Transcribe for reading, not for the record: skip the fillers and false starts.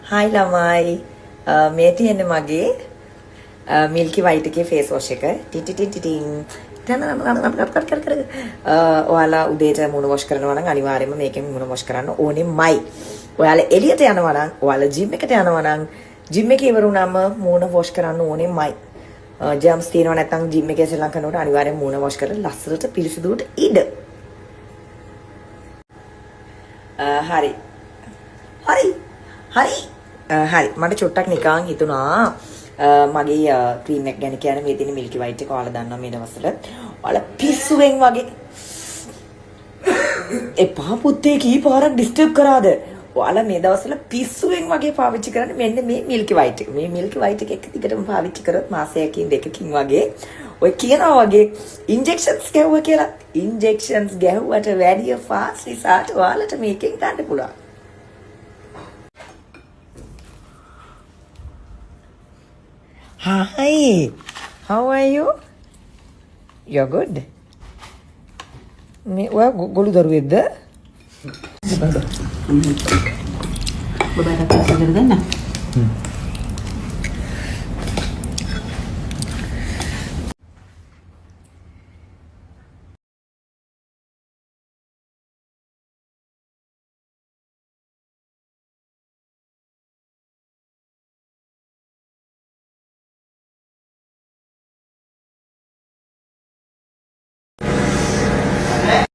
Hi ළමයි. මේ තියෙන්නේ මගේ මිල්කි වයිට් එකේ ෆේස් වොෂ් එක. ටිටිටිටිටින්. ඔයාලා උදේට මුණ වොෂ් කරනවා නම් අනිවාර්යයෙන්ම මේකෙන් මුණ වොෂ් කරන්න ඕනෙමයි. ඔයාලා එළියට යනවා නම්, ඔයාලා ජිම් එකට යනවා නම්, ජිම් එකේ ඉවර වුණාම මුණ වොෂ් කරන්න ඕනෙමයි. ජර්ම්ස් තියෙනවා නැත්නම් ජිම් එකේ ශ්‍රී ලංකනෝට අනිවාර්යයෙන් මුණ වොෂ් කරලා ලස්සනට පිරිසිදුවට ඉඩ. හරි. හරි. හරි. හරි මට චුට්ටක් නිකන් හිතුණා මගේ ක්‍රීම් එක ගැන කියන්නේ මේ තියෙන මිල්කි වයිට් එක ඔයාලා දන්නවා මේ දවස්වල ඔයාලා පිස්සුවෙන් වගේ එපා පුතේ කීපාරක් ඩිස්ටර්බ් කරාද ඔයාලා මේ දවස්වල පිස්සුවෙන් වගේ පාවිච්චි කරන්නේ මෙන්න මේ මිල්කි වයිට් එක මේ මිල්කි වයිට් එක එක දිගටම පාවිච්චි කරොත් මාසයකින් දෙකකින් වගේ ඔය කියනවා වගේ ඉන්ජෙක්ෂන්ස් ගැහුවා කියලා ඉන්ජෙක්ෂන්ස් ගැහුවට වැඩිය ෆාස්ට් රිසල්ට් ඔයාලට මේකෙන් ගන්න පුළුවන්. Hi, how are you? You're good. Me, well, go to the with the. Bye bye. Bye bye.